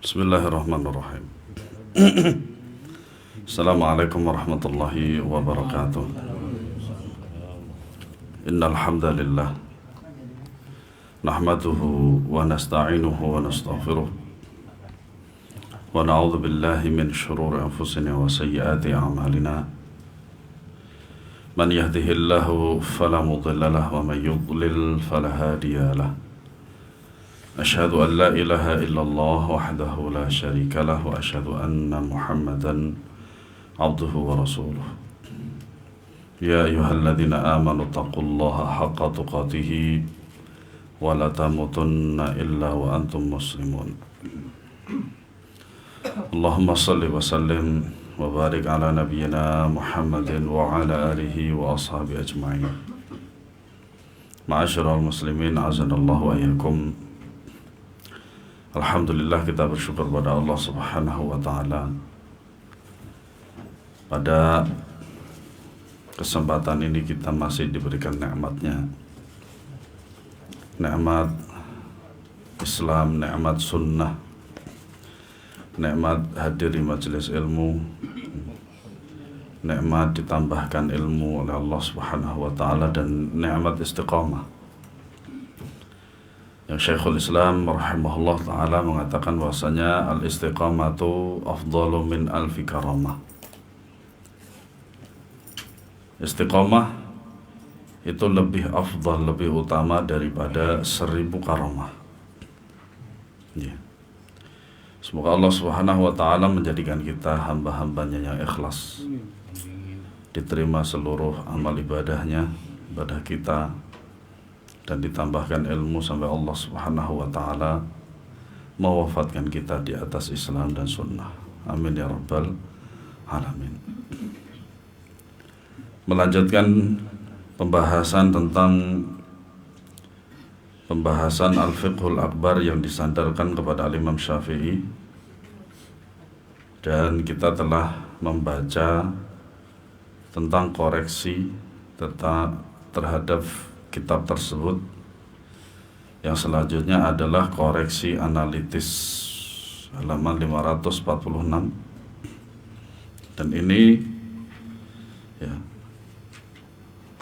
Bismillahirrahmanirrahim. Assalamualaikum warahmatullahi wabarakatuh. Innal hamdalillah nahmaduhu wa nasta'inuhu wa nastaghfiruh wa na'udzu billahi min shururi anfusina wa sayyiati a'malina. Man yahdihillahu fala mudilla lahu wa man yudlil fala hadiya lahu. أشهد أن لا إله إلا الله وحده لا شريك له وأشهد أن محمدا عبده ورسوله يا أيها الذين آمنوا اتقوا الله حق تقاته ولا تموتن إلا وأنتم مسلمون اللهم صل وسلم وبارك على نبينا محمد وعلى آله وأصحابه أجمعين معاشر المسلمين أعزنا الله وإياكم. Alhamdulillah, kita bersyukur pada Allah Subhanahu wa Ta'ala. Pada kesempatan ini kita masih diberikan nikmatnya, nikmat Islam, nikmat sunnah, nikmat hadir di majelis ilmu, nikmat ditambahkan ilmu oleh Allah Subhanahu wa Ta'ala, dan nikmat istiqamah. Yang Syekhul Islam rahimahullah ta'ala mengatakan bahwasanya al-istiqamatu afdalu min alfi karamah. Istiqamah itu lebih afdal, lebih utama daripada 1000 karamah. Ya. Semoga Allah Subhanahu wa ta'ala menjadikan kita hamba-hambanya yang ikhlas, diterima seluruh amal ibadahnya, ibadah kita, dan ditambahkan ilmu sampai Allah Subhanahu wa ta'ala mewafatkan kita di atas Islam dan sunnah. Amin ya rabbal alamin. Melanjutkan pembahasan tentang pembahasan Al-Fiqhul Akbar yang disandarkan kepada Imam Syafi'i, dan kita telah membaca tentang koreksi terhadap kitab tersebut. Yang selanjutnya adalah koreksi analitis halaman 546, dan ini ya,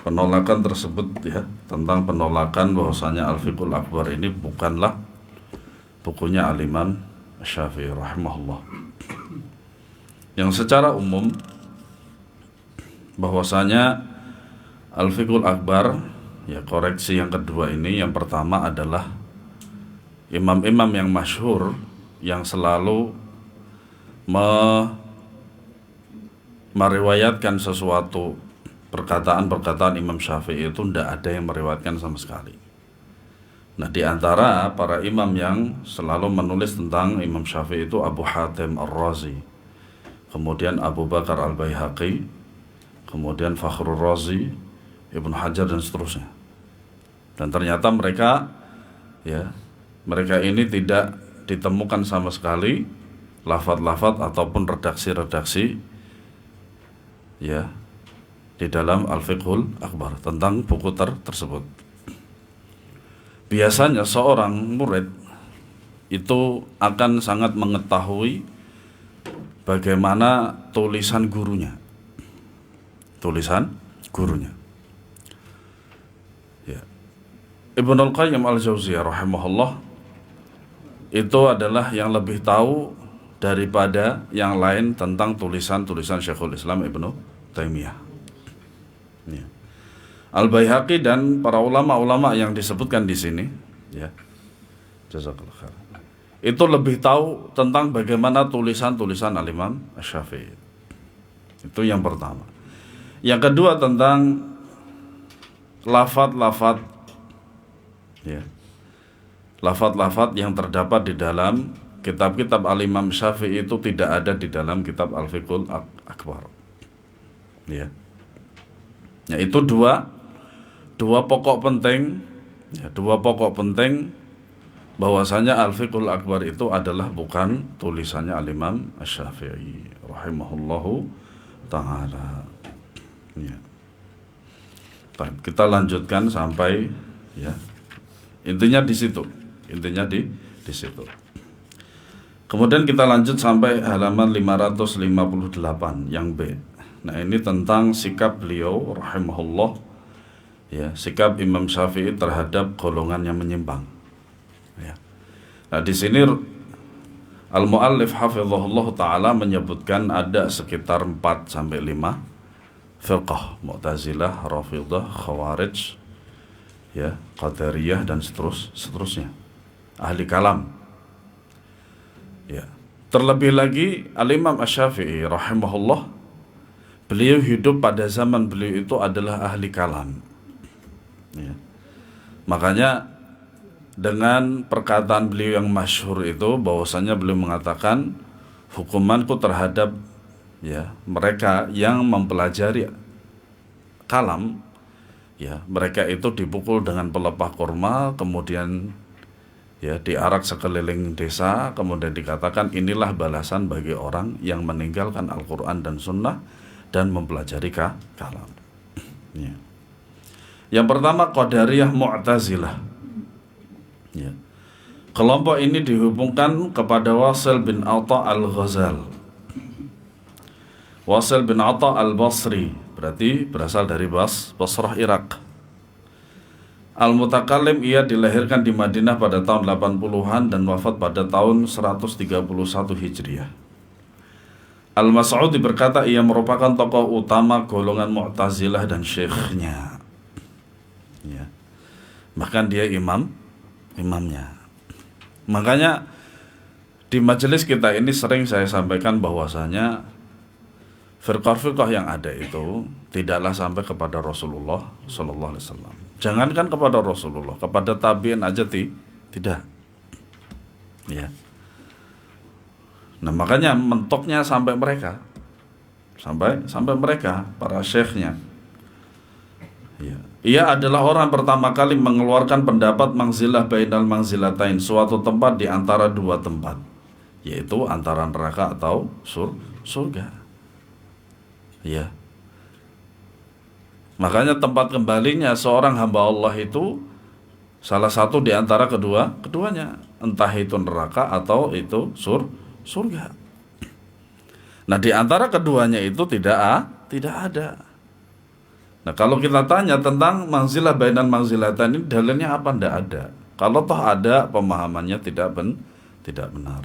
penolakan tersebut ya, tentang penolakan bahwasanya Al-Fiqhul Akbar ini bukanlah bukunya Al-Imam Syafi'i rahimahullah, yang secara umum bahwasanya Al-Fiqhul Akbar, ya, koreksi yang kedua ini, yang pertama adalah imam-imam yang masyhur yang selalu meriwayatkan sesuatu perkataan-perkataan Imam Syafi'i itu tidak ada yang meriwayatkan sama sekali. Nah, di antara para imam yang selalu menulis tentang Imam Syafi'i itu Abu Hatim Ar-Razi, kemudian Abu Bakar Al-Baihaqi, kemudian Fakhrul Razi, Ibnu Hajar, dan seterusnya. Dan ternyata mereka ini tidak ditemukan sama sekali lafaz-lafaz ataupun redaksi-redaksi ya di dalam Al-Fiqhul Akbar tentang buku tersebut. Biasanya seorang murid itu akan sangat mengetahui bagaimana tulisan gurunya. Ibnul Qayyim Al-Jauziyah rahimahullah itu adalah yang lebih tahu daripada yang lain tentang tulisan-tulisan Syekhul Islam Ibnu Taimiyah. Ya. Al-Baihaqi dan para ulama-ulama yang disebutkan di sini, ya, jazakallahu khair, itu lebih tahu tentang bagaimana tulisan-tulisan Al-Imam Syafi'i. Itu yang pertama. Yang kedua tentang lafaz-lafaz, ya, lafaz-lafaz yang terdapat di dalam kitab-kitab Al-Imam Syafi'i itu tidak ada di dalam kitab Al-Fiqhul Akbar. Ya. Itu dua pokok penting, ya, dua pokok penting bahwasanya Al-Fiqhul Akbar itu adalah bukan tulisannya Al-Imam Syafi'i rahimahullahu ta'ala. Ya. Kita lanjutkan sampai, ya, intinya di situ. Kemudian kita lanjut sampai halaman 558 yang B. Nah, ini tentang sikap beliau rahimahullah, ya, sikap Imam Syafi'i terhadap golongan yang menyimpang. Ya. Nah, di sini al-muallif hafizahullah taala menyebutkan ada sekitar 4 sampai 5 firqah, Mu'tazilah, Rafidhah, Khawarij, ya, Qadariyah dan seterusnya. Ahli kalam. Ya. Terlebih lagi Al-Imam Asy-Syafi'i rahimahullah, beliau hidup pada zaman beliau itu adalah ahli kalam. Ya. Makanya dengan perkataan beliau yang masyhur itu, bahwasanya beliau mengatakan hukumanku terhadap, ya, mereka yang mempelajari kalam, ya, mereka itu dipukul dengan pelepah kurma, kemudian, ya, diarak sekeliling desa, kemudian dikatakan inilah balasan bagi orang yang meninggalkan Al-Quran dan Sunnah dan mempelajari kalam. Ya. Yang pertama Qadariyah Mu'tazilah. Ya. Kelompok ini dihubungkan kepada Wasil bin Atha al-Ghazal. Wasil bin Atha al-Basri, berarti berasal dari Basrah, Irak. Al-Mutakallim, ia dilahirkan di Madinah pada tahun 80-an dan wafat pada tahun 131 Hijriah. Al-Mas'udi berkata ia merupakan tokoh utama golongan Mu'tazilah dan syekhnya. Ya. Bahkan dia imamnya. Makanya di majelis kita ini sering saya sampaikan bahwasanya firqah-firqah yang ada itu tidaklah sampai kepada Rasulullah sallallahu alaihi wasallam. Jangankan kepada Rasulullah, kepada tabi'in aja tidak. Ya. Nah, makanya mentoknya sampai mereka. Sampai mereka, para syekhnya. Ya. Ia adalah orang pertama kali mengeluarkan pendapat manzilah bainal manzilatain, suatu tempat di antara dua tempat, yaitu antara neraka atau surga. Ya. Makanya tempat kembalinya seorang hamba Allah itu salah satu di antara keduanya, entah itu neraka atau itu surga. Nah, di antara keduanya itu tidak ada. Nah, kalau kita tanya tentang manzilah bainal manzilatan ini, dalilnya apa? Tidak ada. Kalau toh ada, pemahamannya tidak benar.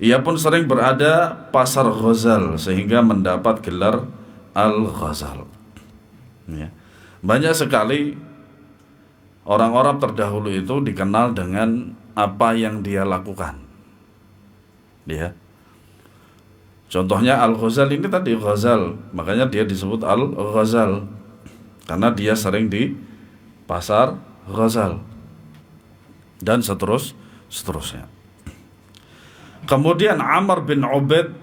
Ia pun sering berada pasar Ghazal sehingga mendapat gelar Al-Ghazal. Ya. Banyak sekali orang-orang terdahulu itu dikenal dengan apa yang dia lakukan. Ya. Contohnya Al-Ghazal ini tadi, Ghazal, makanya dia disebut Al-Ghazal karena dia sering di pasar Ghazal dan seterusnya. Kemudian Amr bin Ubaid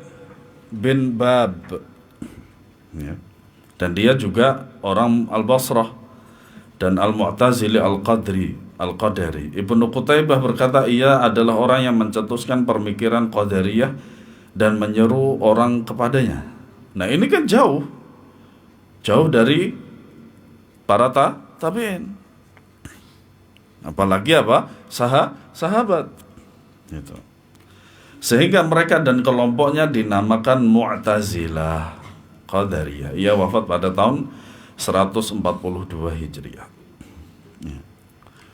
bin Bab, ya. Dan dia juga orang Al-Basrah dan Al-Mu'tazili Al-Qadari. Ibnu Qutaibah berkata ia adalah orang yang mencetuskan pemikiran Qadariyah dan menyeru orang kepadanya. Nah, ini kan jauh dari para tabi'in. Apalagi apa? Sahabat. Gitu. Sehingga mereka dan kelompoknya dinamakan Mu'tazilah Qadariyah. Ia wafat pada tahun 142 Hijriah.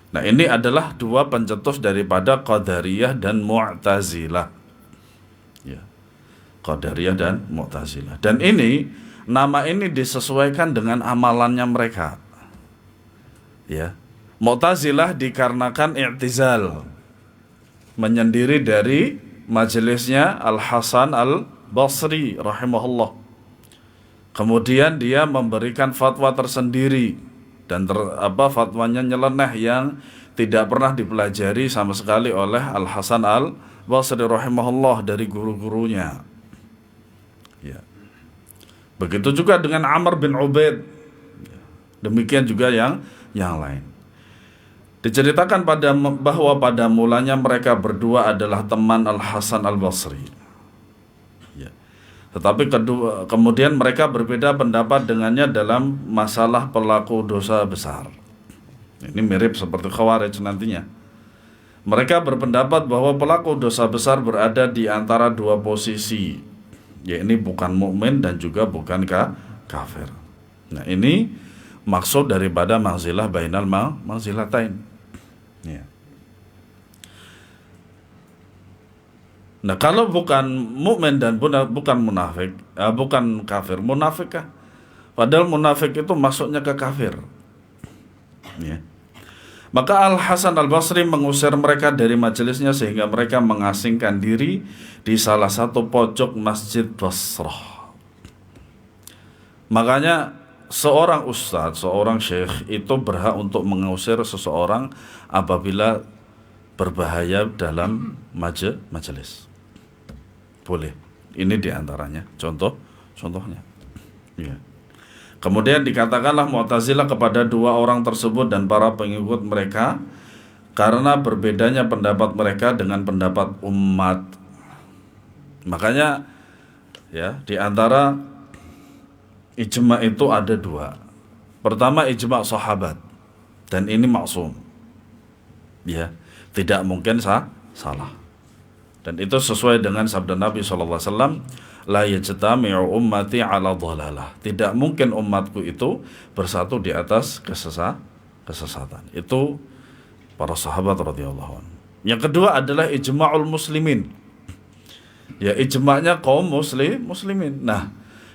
Nah, ini adalah dua pencetus daripada Qadariyah dan Mu'tazilah. Ya. Qadariyah dan Mu'tazilah. Dan ini, nama ini disesuaikan dengan amalannya mereka. Ya. Mu'tazilah dikarenakan i'tizal, menyendiri dari majelisnya Al-Hasan Al-Basri rahimahullah. Kemudian dia memberikan fatwa tersendiri dan fatwanya nyeleneh yang tidak pernah dipelajari sama sekali oleh Al-Hasan Al-Basri rahimahullah dari guru-gurunya. Ya. Begitu juga dengan Amr bin Ubaid. Demikian juga yang lain. Diceritakan bahwa pada mulanya mereka berdua adalah teman Al-Hasan Al-Basri. Ya. Tetapi kemudian mereka berbeda pendapat dengannya dalam masalah pelaku dosa besar. Ini mirip seperti Khawarij nantinya. Mereka berpendapat bahwa pelaku dosa besar berada di antara dua posisi, yaitu bukan mukmin dan juga bukan kafir. Nah, ini maksud daripada manzilah bainal manzilatain. Ya. Nah, kalau bukan mukmin dan bukan munafik, bukan kafir, munafik kah? Padahal munafik itu masuknya ke kafir. Ya. Maka Al-Hasan Al-Basri mengusir mereka dari majelisnya sehingga mereka mengasingkan diri di salah satu pojok Masjid Basrah. Makanya seorang ustadz, seorang syekh itu berhak untuk mengusir seseorang apabila berbahaya dalam majelis. Boleh. Ini diantaranya. Contohnya. Ya. Kemudian dikatakanlah Mu'tazilah kepada dua orang tersebut dan para pengikut mereka karena berbedanya pendapat mereka dengan pendapat umat. Makanya ya, di antara ijma itu ada dua. Pertama ijma sahabat, dan ini maksum. Ya, tidak mungkin salah. Dan itu sesuai dengan sabda Nabi SAW, la yajtami'u ummati ala dhalalah. Tidak mungkin umatku itu bersatu di atas kesesatan. Itu para sahabat radhiyallahu anhu. Yang kedua adalah ijma'ul muslimin. Ya, ijma'nya kaum muslimin. Nah,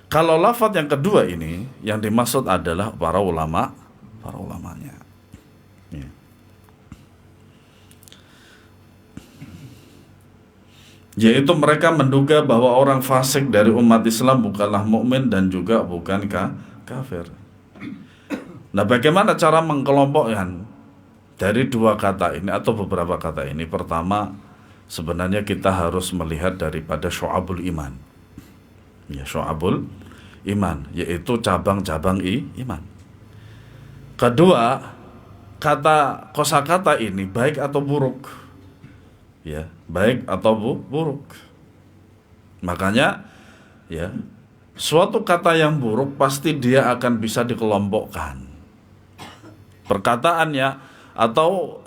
kalau lafaz yang kedua ini yang dimaksud adalah para ulamanya. Ya. Yaitu mereka menduga bahwa orang fasik dari umat Islam bukanlah mukmin dan juga bukan kafir. Nah, bagaimana cara mengkelompokkan dari dua kata ini atau beberapa kata ini? Pertama, sebenarnya kita harus melihat daripada syu'abul iman. Ya, syu'abul iman, yaitu cabang-cabang iman. Kedua, kosakata ini baik atau buruk? Ya, baik atau buruk. Makanya ya, suatu kata yang buruk pasti dia akan bisa dikelompokkan. Perkataannya atau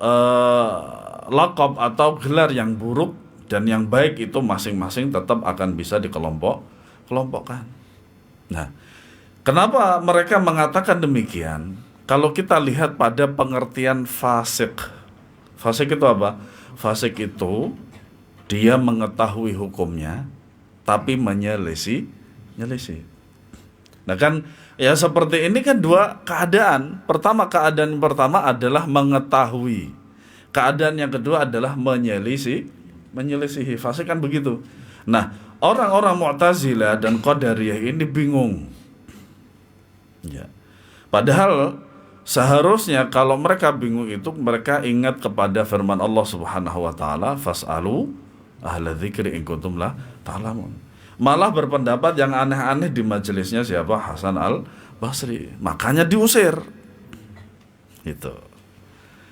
laqab atau gelar yang buruk dan yang baik itu masing-masing tetap akan bisa dikelompokkan. Nah, kenapa mereka mengatakan demikian? Kalau kita lihat pada pengertian fasik. Fasik itu apa? Fasik itu dia mengetahui hukumnya tapi menyelisih. Nah kan ya, seperti ini kan dua keadaan. Keadaan pertama adalah mengetahui. Keadaan yang kedua adalah menyelisihi. Fasik kan begitu. Nah, orang-orang Mu'tazilah dan Qadariyah ini bingung. Ya. Padahal seharusnya kalau mereka bingung itu mereka ingat kepada firman Allah Subhanahu wa taala, fas'alu ahla dzikri in kuntum la ta'lamun. Malah berpendapat yang aneh-aneh di majelisnya siapa? Hasan Al-Basri. Makanya diusir. Itu.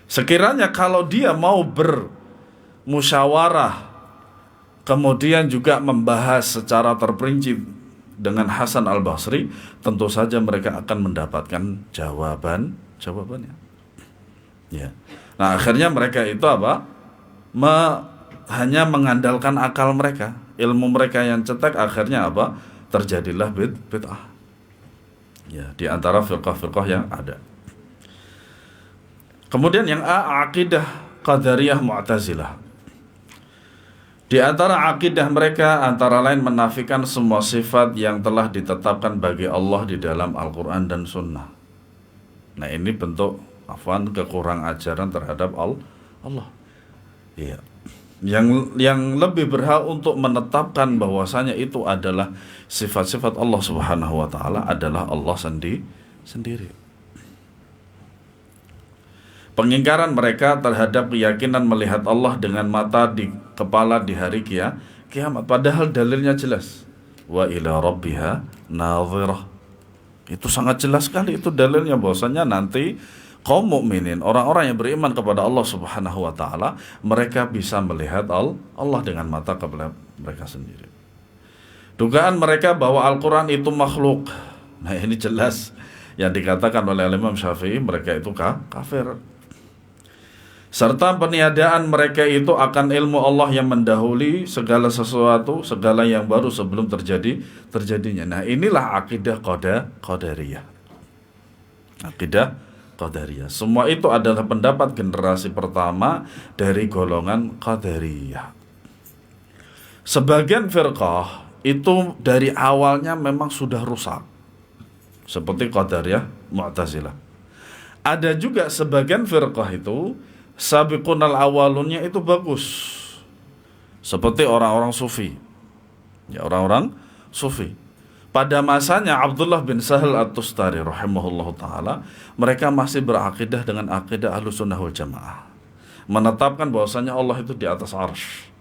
Sekiranya kalau dia mau bermusyawarah kemudian juga membahas secara terperinci dengan Hasan Al-Basri, tentu saja mereka akan mendapatkan jawabannya. Ya. Nah, akhirnya mereka itu apa? Hanya mengandalkan akal mereka, ilmu mereka yang cetek, akhirnya apa? Terjadilah bid'ah. Ya, di antara firqah-firqah yang ada. Kemudian yang akidah Qadariyah Mu'tazilah. Di antara akidah mereka antara lain menafikan semua sifat yang telah ditetapkan bagi Allah di dalam Al-Quran dan Sunnah. Nah, ini bentuk kekurang ajaran terhadap Allah. Iya. Yang lebih berhak untuk menetapkan bahwasanya itu adalah sifat-sifat Allah Subhanahu wa taala adalah Allah sendiri. Pengingkaran mereka terhadap keyakinan melihat Allah dengan mata di kepala di hari kiamat. Padahal dalilnya jelas. Wa ila rabbiha nadhirah. Itu sangat jelas sekali itu dalilnya bahwasanya nanti kaum mukminin, orang-orang yang beriman kepada Allah Subhanahu wa taala, mereka bisa melihat Allah dengan mata kepala mereka sendiri. Dugaan mereka bahwa Al-Quran itu makhluk. Nah, ini jelas yang dikatakan oleh Imam Syafi'i, mereka itu kafir. serta peniadaan mereka itu akan ilmu Allah yang mendahului segala sesuatu, segala yang baru sebelum terjadinya. Nah, inilah akidah Qadariyah. Akidah Qadariyah. Semua itu adalah pendapat generasi pertama dari golongan Qadariyah. Sebagian firqah itu dari awalnya memang sudah rusak, seperti Qadariyah, Mu'tazilah. Ada juga sebagian firqah itu sabiqunal awalunnya itu bagus, seperti orang-orang sufi. Ya, orang-orang sufi. Pada masanya Abdullah bin Sahal At-Tustari rahimahullahu ta'ala, mereka masih berakidah dengan akidah Ahlussunnah wal Jamaah, menetapkan bahwasanya Allah itu di atas arsy.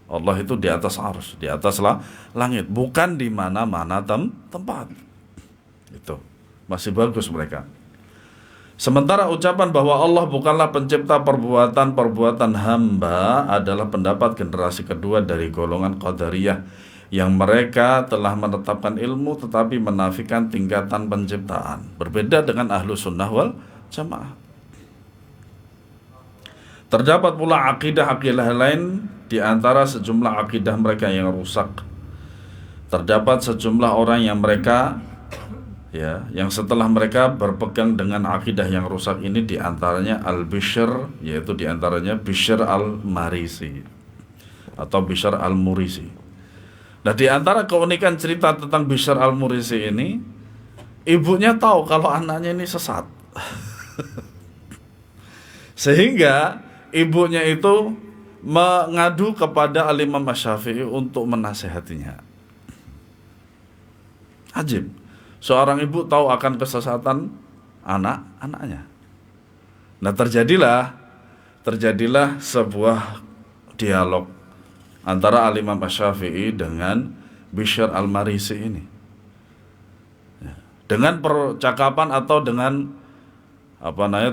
Allah itu di atas arsy, di atas langit, bukan di mana-mana tempat. Itu masih bagus mereka. Sementara ucapan bahwa Allah bukanlah pencipta perbuatan-perbuatan hamba adalah pendapat generasi kedua dari golongan Qadariyah, yang mereka telah menetapkan ilmu tetapi menafikan tingkatan penciptaan, berbeda dengan Ahlussunnah wal Jamaah. Terdapat pula akidah-akidah lain di antara sejumlah akidah mereka yang rusak. Terdapat sejumlah orang yang yang setelah mereka berpegang dengan akidah yang rusak ini, di antaranya Al-Bishr, yaitu di antaranya Bishr Al-Marisi atau Bishr Al-Murisi. Nah, di antara keunikan cerita tentang Bishr Al-Murisi ini, ibunya tahu kalau anaknya ini sesat. Sehingga ibunya itu mengadu kepada Al-Imam Asy-Syafi'i untuk menasehatinya. Ajib. Seorang ibu tahu akan kesesatan anaknya. Nah, terjadilah sebuah dialog antara Al-Imam Asy-Syafi'i dengan Bishr Al-Marisi ini. Dengan percakapan atau dengan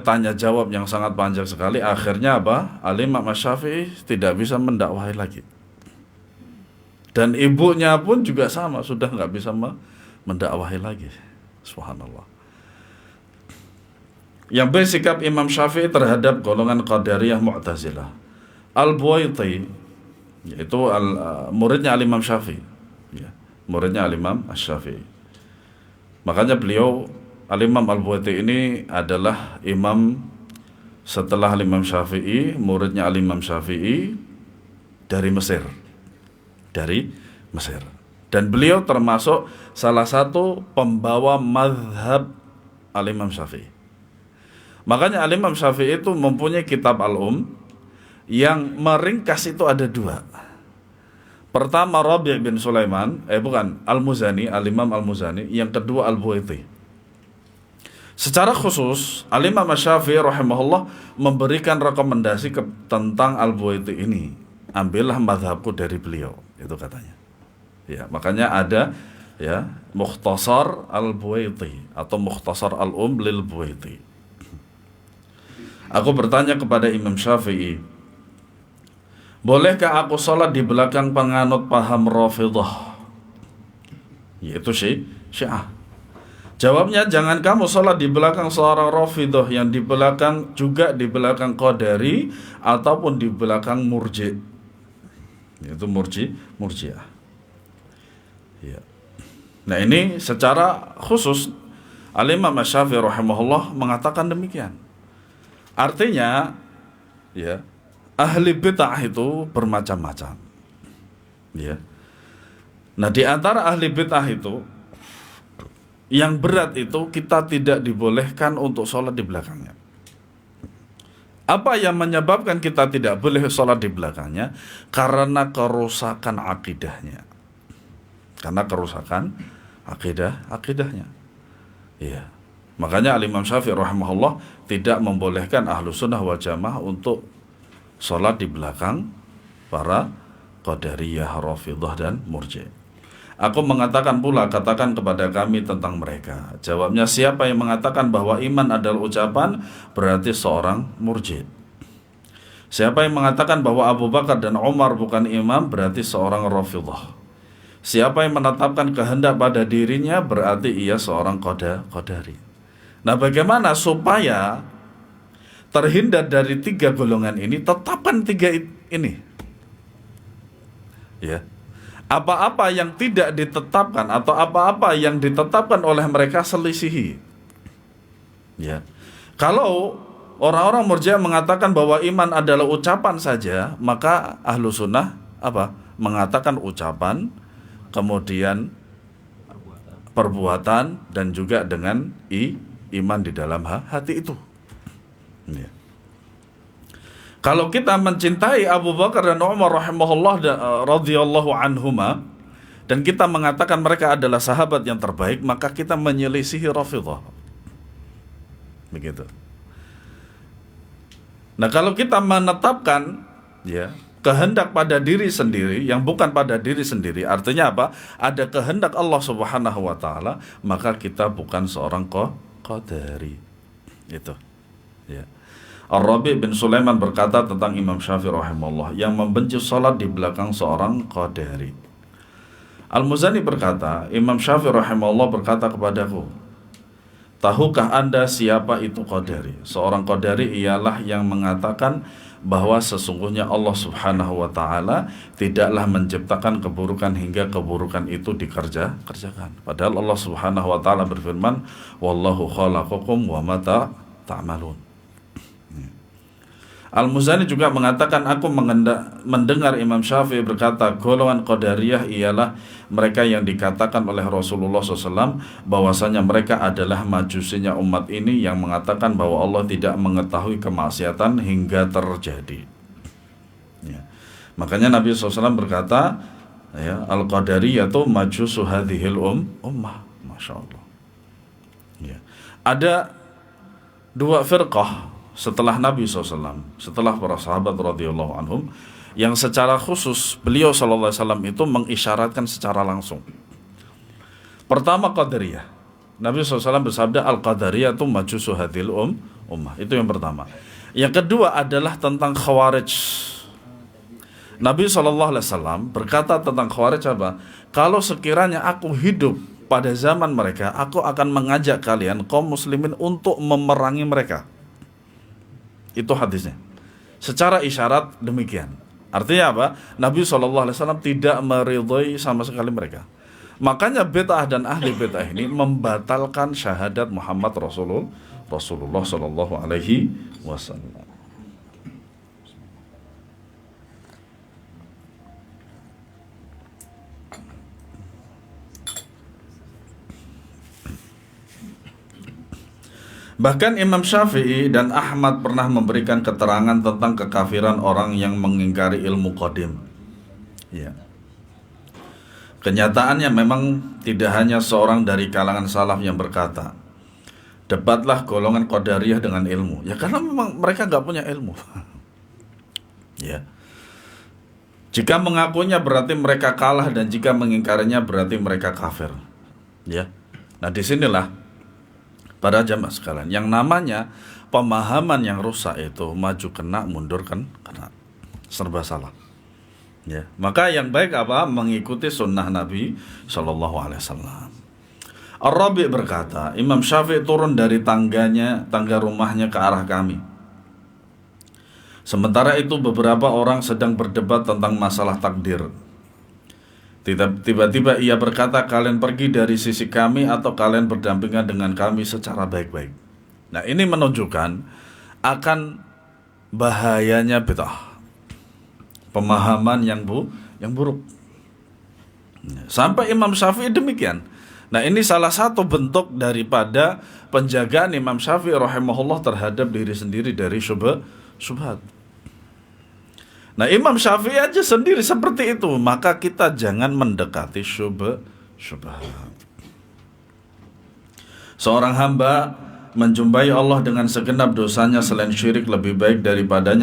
tanya jawab yang sangat panjang sekali, akhirnya Al-Imam Asy-Syafi'i tidak bisa mendakwahi lagi. Dan ibunya pun juga sama, sudah nggak bisa mendakwahi lagi. Subhanallah. Yang bersikap Imam Syafi'i terhadap golongan Qadariyah Mu'tazilah. Al-Buwaiti, yaitu muridnya Al-Imam Syafi'i, muridnya Al-Imam Asy-Syafi'i. Makanya beliau, Al-Imam Al-Buwaiti ini adalah imam setelah Al-Imam Syafi'i, muridnya Al-Imam Syafi'i dari Mesir. Dan beliau termasuk salah satu pembawa mazhab Al-Imam Syafi'i. Makanya Al-Imam Syafi'i itu mempunyai kitab yang meringkas itu ada dua. Pertama Rabi' bin Sulaiman, Al-Muzani, Al-Imam Al-Muzani. Yang kedua Al-Buwaiti. Secara khusus Al-Imam Asy-Syafi'i rahimahullah memberikan rekomendasi tentang Al-Buwaiti ini. Ambillah mazhabku dari beliau, itu katanya. Ya, makanya ada Mukhtasar Al-Buwaiti atau Mukhtasar lil Buwaiti. Aku bertanya kepada Imam Syafi'i, bolehkah aku sholat di belakang penganut paham Rafidhah, yaitu Syiah? Jawabnya, jangan kamu sholat di belakang seorang Rafidhah yang di belakang Qadari ataupun di belakang Murji', yaitu Murji'ah. Ya. Nah, ini secara khusus Al-Imam Asy-Syafi'i rahimahullah mengatakan demikian. Artinya, ahli bid'ah itu bermacam-macam. Ya. Nah, di antara ahli bid'ah itu yang berat itu kita tidak dibolehkan untuk sholat di belakangnya. Apa yang menyebabkan kita tidak boleh sholat di belakangnya? Karena kerusakan akidahnya. Karena kerusakan akidahnya. Iya. Makanya Al-Imam Syafi'i rahimahullah tidak membolehkan Ahlussunnah wal Jamaah untuk sholat di belakang para Qadariyah, Rafidhah dan Murji'. Aku mengatakan pula, katakan kepada kami tentang mereka. Jawabnya, siapa yang mengatakan bahwa iman adalah ucapan, berarti seorang Murji'. Siapa yang mengatakan bahwa Abu Bakar dan Umar bukan imam, berarti seorang Rafidhah. Siapa yang menetapkan kehendak pada dirinya, berarti ia seorang Qadari. Nah, bagaimana supaya terhindar dari 3 golongan ini, tetapkan 3 ini. Ya. Apa-apa yang tidak ditetapkan atau apa-apa yang ditetapkan oleh mereka selisihi. Ya. Kalau orang-orang Murji'ah mengatakan bahwa iman adalah ucapan saja, maka ahlu sunnah mengatakan ucapan, kemudian perbuatan, dan juga dengan iman di dalam hati itu. Ya. Kalau kita mencintai Abu Bakar dan Umar rahimahullah radhiyallahu anhuma, dan kita mengatakan mereka adalah sahabat yang terbaik, maka kita menyelisihi Rafidhah. Begitu. Nah, kalau kita menetapkan kehendak pada diri sendiri yang bukan pada diri sendiri, artinya apa? Ada kehendak Allah Subhanahu wa taala, maka kita bukan seorang qadari. Itu. Ya. Ar-Rabi' bin Sulaiman berkata tentang Imam Syafi'i rahimahullah, yang membenci salat di belakang seorang qadari. Al-Muzani berkata, Imam Syafi'i rahimahullah berkata kepadaku, tahukah Anda siapa itu qadari? Seorang qadari ialah yang mengatakan bahwa sesungguhnya Allah Subhanahu wa taala tidaklah menciptakan keburukan hingga keburukan itu dikerjakan. Padahal Allah Subhanahu wa taala berfirman, wallahu khalaqakum wa ma ta'malun. Al-Muzani juga mengatakan, aku mendengar Imam Syafi'i berkata, golongan Qadariyah ialah mereka yang dikatakan oleh Rasulullah SAW bahwasanya mereka adalah majusinya umat ini yang mengatakan bahwa Allah tidak mengetahui kemaksiatan hingga terjadi. Ya. Makanya Nabi SAW berkata, Al-Qadariyah itu majusu hadhil ummah. Masya Allah. Ya. Ada 2 firqah setelah Nabi SAW, setelah para sahabat radhiyallahu anhum, yang secara khusus beliau sallallahu alaihi wasallam itu mengisyaratkan secara langsung. Pertama Qadariyah. Nabi SAW bersabda, Al-Qadariyah itu majusu hadhil ummah. Itu yang pertama. Yang kedua adalah tentang Khawarij. Nabi SAW berkata tentang Khawarij apa? Kalau sekiranya aku hidup pada zaman mereka, aku akan mengajak kalian kaum muslimin untuk memerangi mereka. Itu hadisnya. Secara isyarat demikian. Artinya apa? Nabi SAW tidak meridhai sama sekali mereka. Makanya bid'ah dan ahli bid'ah ini membatalkan syahadat Muhammad Rasulullah Sallallahu Alaihi Wasallam. Bahkan Imam Syafi'i dan Ahmad pernah memberikan keterangan tentang kekafiran orang yang mengingkari ilmu qadim. Ya. Kenyataannya memang tidak hanya seorang dari kalangan salaf yang berkata, debatlah golongan Qadariyah dengan ilmu. Ya karena memang mereka nggak punya ilmu. Ya. Jika mengakunya berarti mereka kalah, dan jika mengingkarinya berarti mereka kafir. Ya. Nah disinilah pada jamaah sekalian, yang namanya pemahaman yang rusak itu maju kena, mundur kena, serba salah. Ya, maka yang baik apa? Mengikuti sunnah Nabi Shallallahu Alaihi Wasallam. Ar-Rabi' berkata, Imam Syafi'i turun dari tangga rumahnya ke arah kami. Sementara itu beberapa orang sedang berdebat tentang masalah takdir. Tiba-tiba ia berkata, kalian pergi dari sisi kami atau kalian berdampingan dengan kami secara baik-baik. Nah ini menunjukkan akan bahayanya bid'ah, pemahaman yang buruk. Sampai Imam Syafi'i demikian. Nah ini salah satu bentuk daripada penjagaan Imam Syafi'i rahimahullah terhadap diri sendiri dari syubhat. Nah Imam Syafi'i aja sendiri seperti itu, maka kita jangan mendekati syubhat. Seorang hamba menjumpai Allah dengan segenap dosanya selain syirik lebih baik daripada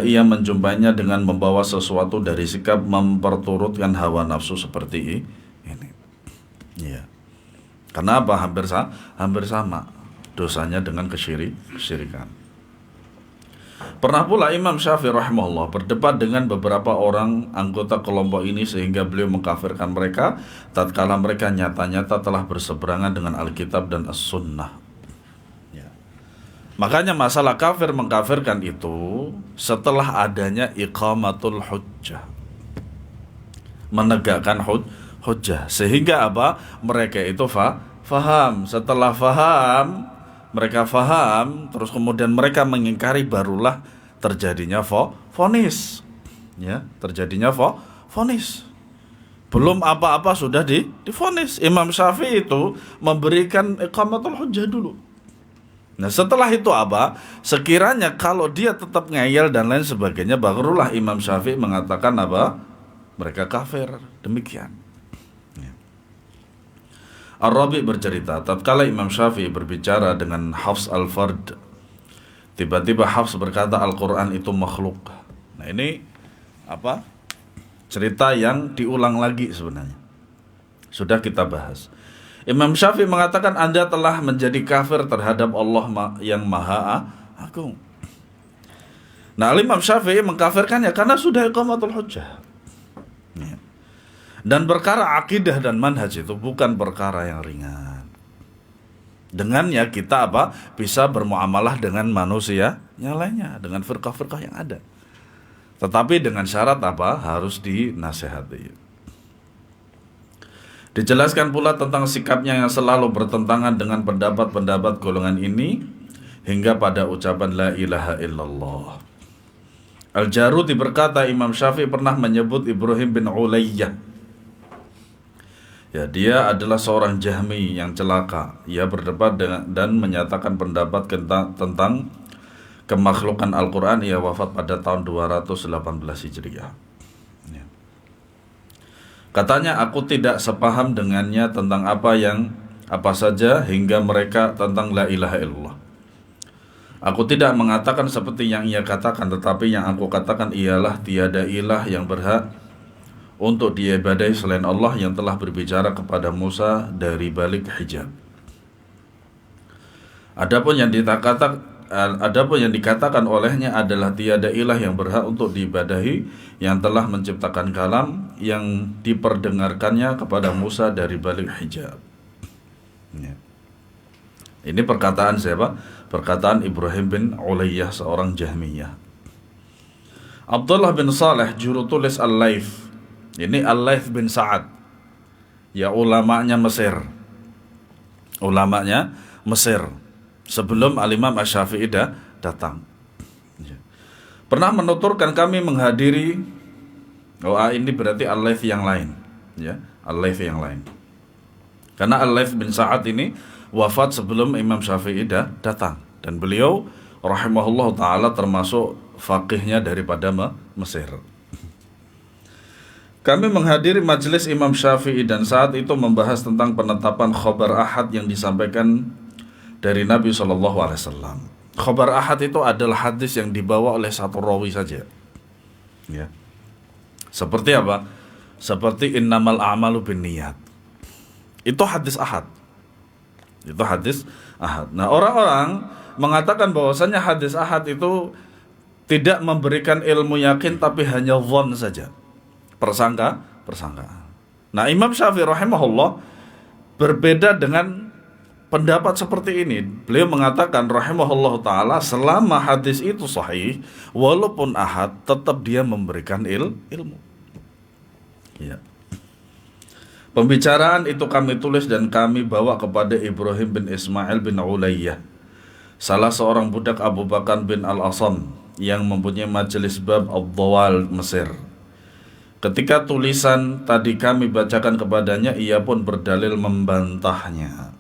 ia menjumpainya dengan membawa sesuatu dari sikap memperturutkan hawa nafsu seperti ini. Ya. Kenapa? Hampir sama dosanya dengan kesyirikan. Pernah pula Imam Syafi'i rahimahullah berdebat dengan beberapa orang anggota kelompok ini sehingga beliau mengkafirkan mereka tatkala mereka nyata-nyata telah berseberangan dengan Alkitab dan As-Sunnah. Ya. Makanya masalah kafir mengkafirkan itu setelah adanya iqamatul hujjah, menegakkan hujjah, sehingga apa? Mereka itu faham. Setelah faham, mereka faham, terus kemudian mereka mengingkari, barulah terjadinya vonis. Ya, terjadinya vonis. Belum apa-apa sudah divonis. Imam Syafi'i itu memberikan iqamatul hujjah dulu. Nah, setelah itu apa? Sekiranya kalau dia tetap ngeyel dan lain sebagainya, barulah Imam Syafi'i mengatakan apa? Mereka kafir. Demikian. Ar-Rabi bercerita, tatkala Imam Syafi'i berbicara dengan Hafs al-Fard, tiba-tiba Hafs berkata Al-Quran itu makhluk. Nah, ini apa? Cerita yang diulang lagi sebenarnya. Sudah kita bahas. Imam Syafi'i mengatakan Anda telah menjadi kafir terhadap Allah yang Maha Agung. Nah, Imam Syafi'i mengkafirkannya karena sudah iqamatul hujjah. Dan perkara akidah dan manhaj itu bukan perkara yang ringan. Dengannya kita apa? Bisa bermuamalah dengan manusia yang lainnya, dengan firqah-firqah yang ada. Tetapi dengan syarat apa? Harus dinasihati. Dijelaskan pula tentang sikapnya yang selalu bertentangan dengan pendapat-pendapat golongan ini hingga pada ucapan la ilaha illallah. Al-Jarudi berkata Imam Syafi'i pernah menyebut Ibrahim bin Ulayyah. Ya, dia adalah seorang Jahmi yang celaka. Ia berdebat dan menyatakan pendapat tentang kemakhlukan Al-Quran. Ia wafat pada tahun 218 Hijriah. Ya. Katanya, aku tidak sepaham dengannya tentang apa saja hingga mereka tentang la ilaha illallah. Aku tidak mengatakan seperti yang ia katakan, tetapi yang aku katakan ialah tiada ilah yang berhak untuk diibadahi selain Allah yang telah berbicara kepada Musa dari balik hijab. Adapun yang dikatakan olehnya adalah tiada ilah yang berhak untuk diibadahi yang telah menciptakan kalam yang diperdengarkannya kepada Musa dari balik hijab. Ya. Ini perkataan siapa? Perkataan Ibrahim bin Ulayyah, seorang Jahmiyah. Abdullah bin Saleh, juru tulis Al-Laif. Ini Al-Laif bin Sa'ad. Ya, ulamanya Mesir. Ulamanya Mesir. Sebelum Al-Imam Asy-Syafi'i datang. Ya. Pernah menuturkan kami menghadiri. Ini berarti Al-Laif yang lain. Ya, Al-Laif yang lain. Karena Al-Laif bin Sa'ad ini wafat sebelum Imam Syafi'i datang. Dan beliau rahimahullah ta'ala termasuk faqihnya daripada Mesir. Kami menghadiri majelis Imam Syafi'i dan saat itu membahas tentang penetapan khobar ahad yang disampaikan dari Nabi SAW. Khobar ahad itu adalah hadis yang dibawa oleh satu rawi saja. Ya. Seperti apa? Seperti innamal a'malu binniyat. Itu hadis ahad. Itu hadis ahad. Nah, orang-orang mengatakan bahwasanya hadis ahad itu tidak memberikan ilmu yakin tapi hanya dhon saja. Persangka. Nah, Imam Syafi'i rahimahullah berbeda dengan pendapat seperti ini. Beliau mengatakan rahimahullah ta'ala, selama hadis itu sahih, walaupun ahad, tetap dia memberikan ilmu. Ya. Pembicaraan itu kami tulis dan kami bawa kepada Ibrahim bin Ismail bin Ulayyah, salah seorang budak Abu Bakar bin Al-Asam yang mempunyai majelis bab Ad-Dawal Mesir. Ketika tulisan tadi kami bacakan kepadanya, ia pun berdalil membantahnya.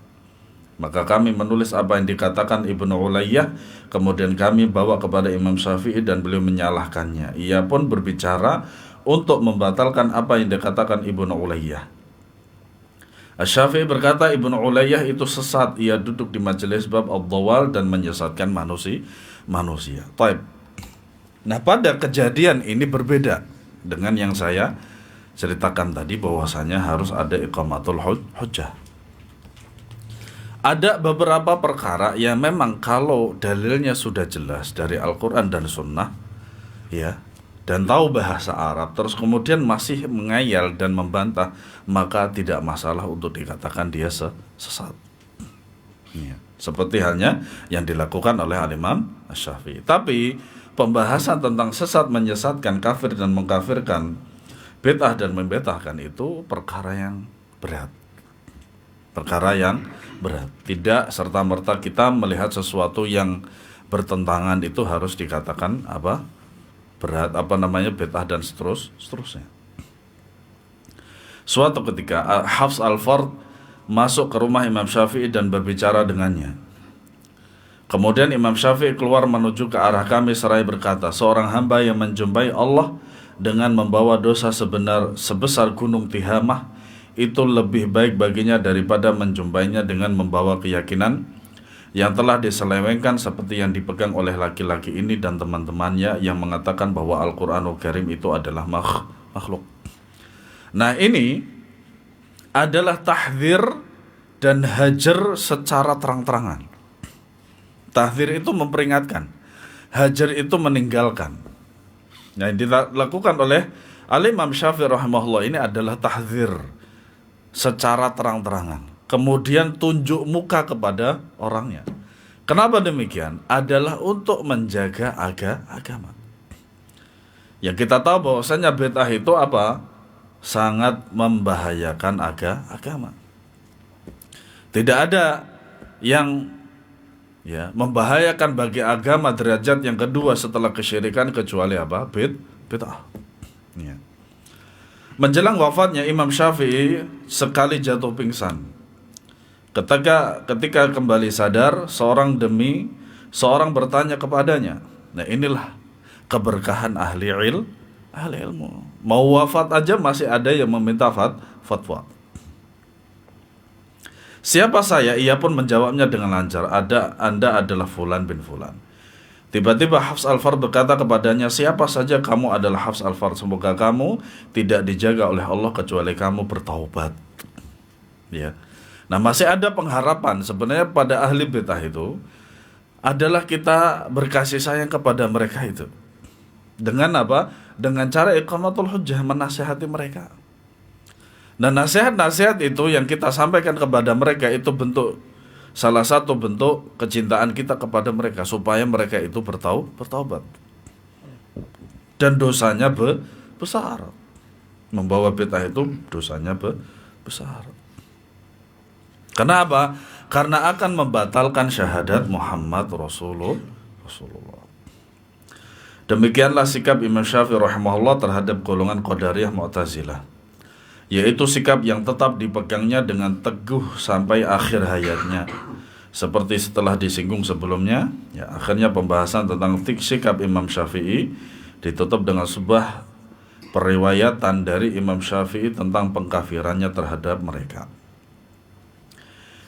Maka kami menulis apa yang dikatakan Ibnu Ulayyah, kemudian kami bawa kepada Imam Syafi'i dan beliau menyalahkannya. Ia pun berbicara untuk membatalkan apa yang dikatakan Ibnu Ulayyah. Asy-Syafi'i berkata Ibnu Ulayyah itu sesat. Ia duduk di majelis bab Ad-Dawal dan menyesatkan manusia. Taib. Nah, pada kejadian ini berbeda dengan yang saya ceritakan tadi, bahwasanya harus ada iqamatul hujjah. Ada beberapa perkara yang memang kalau dalilnya sudah jelas dari Al-Quran dan Sunnah, ya, dan tahu bahasa Arab, terus kemudian masih mengayal dan membantah, maka tidak masalah untuk dikatakan dia sesat. Ya. seperti halnya yang dilakukan oleh Al-Imam Asy-Syafi'i. Tapi pembahasan tentang sesat, menyesatkan, kafir dan mengkafirkan, bid'ah dan membid'ahkan itu perkara yang berat. Perkara yang berat. Tidak serta-merta kita melihat sesuatu yang bertentangan itu harus dikatakan berat, bid'ah dan seterusnya. Suatu ketika Hafs al-Fard masuk ke rumah Imam Syafi'i dan berbicara dengannya. Kemudian Imam Syafi'i keluar menuju ke arah kami seraya berkata, seorang hamba yang menjumpai Allah dengan membawa dosa sebesar gunung Tihamah itu lebih baik baginya daripada menjumpainya dengan membawa keyakinan yang telah diselewengkan seperti yang dipegang oleh laki-laki ini dan teman-temannya yang mengatakan bahwa Al-Quranul Karim itu adalah makhluk. Nah, ini adalah tahdzir dan hajar secara terang-terangan. Tahdzir itu memperingatkan, hajar itu meninggalkan. Nah, yang dilakukan oleh Al-Imam Syafi'i rahimahullah ini adalah tahdzir secara terang-terangan. Kemudian tunjuk muka kepada orangnya. Kenapa demikian? Adalah untuk menjaga agama. Yang kita tahu bahwasanya bid'ah itu sangat membahayakan agama. Tidak ada yang membahayakan bagi agama derajat yang kedua setelah kesyirikan kecuali bid'ah. Ya. Menjelang wafatnya Imam Syafi'i sekali jatuh pingsan. Ketika kembali sadar, seorang demi seorang bertanya kepadanya. Nah, inilah keberkahan ahli ilmu. Mau wafat aja masih ada yang meminta fatwa. Siapa saya? Ia pun menjawabnya dengan lancar. Anda adalah Fulan bin Fulan. Tiba-tiba Hafs al-Fard berkata kepadanya, siapa saja kamu adalah Hafs al-Fard. Semoga kamu tidak dijaga oleh Allah kecuali kamu bertaubat. Ya. Nah, masih ada pengharapan sebenarnya pada ahli bid'ah itu adalah kita berkasih sayang kepada mereka itu. Dengan Dengan cara iqamatul hujjah, menasihati mereka. Dan nasihat-nasihat itu yang kita sampaikan kepada mereka itu salah satu bentuk kecintaan kita kepada mereka supaya mereka itu bertaubat. Dan dosanya besar. Membawa bid'ah itu dosanya besar. Kenapa? Karena akan membatalkan syahadat Muhammad Rasulullah. Demikianlah sikap Imam Syafi'i rahimahullah terhadap golongan Qadariyah Mu'tazilah, yaitu sikap yang tetap dipegangnya dengan teguh sampai akhir hayatnya. Seperti setelah disinggung sebelumnya, akhirnya pembahasan tentang sikap Imam Syafi'i ditutup dengan sebuah periwayatan dari Imam Syafi'i tentang pengkafirannya terhadap mereka.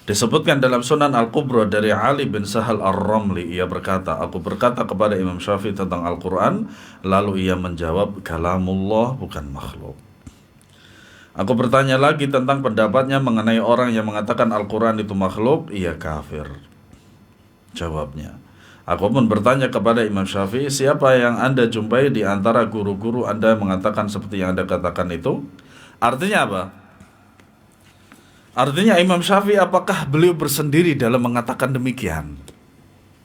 Disebutkan dalam Sunan Al-Kubra dari Ali bin Sahal Ar-Ramli, ia berkata, aku berkata kepada Imam Syafi'i tentang Al-Quran, lalu ia menjawab, kalamullah bukan makhluk. Aku bertanya lagi tentang pendapatnya mengenai orang yang mengatakan Al-Quran itu makhluk, ia kafir. Jawabnya, aku pun bertanya kepada Imam Syafi'i, siapa yang Anda jumpai di antara guru-guru Anda mengatakan seperti yang Anda katakan itu? Artinya apa? Artinya Imam Syafi'i apakah beliau bersendiri dalam mengatakan demikian?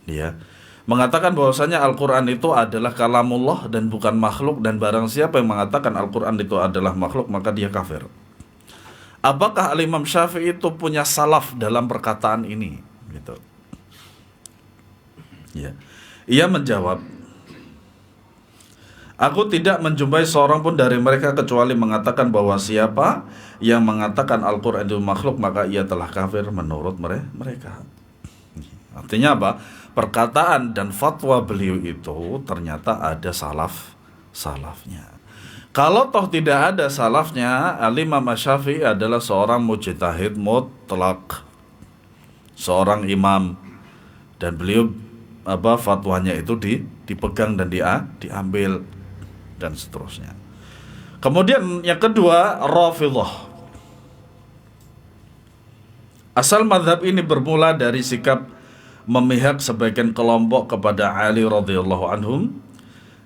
Ya, mengatakan bahwasanya Al-Quran itu adalah kalamullah dan bukan makhluk, dan barang siapa yang mengatakan Al-Quran itu adalah makhluk maka dia kafir. Apakah Imam Syafi'i itu punya salaf dalam perkataan ini? Gitu. Ya. Ia menjawab, aku tidak menjumpai seorang pun dari mereka kecuali mengatakan bahwa siapa yang mengatakan Al-Quran itu makhluk maka ia telah kafir menurut mereka. Artinya apa? Perkataan dan fatwa beliau itu ternyata ada salafnya. Kalau toh tidak ada salafnya, Al-Imam Asy-Syafi'i adalah seorang mujtahid mutlak, seorang imam, dan beliau fatwanya itu dipegang dan diambil dan seterusnya. Kemudian yang kedua, Rafidhah. Asal mazhab ini bermula dari sikap memihak sebagian kelompok kepada Ali radhiyallahu anhum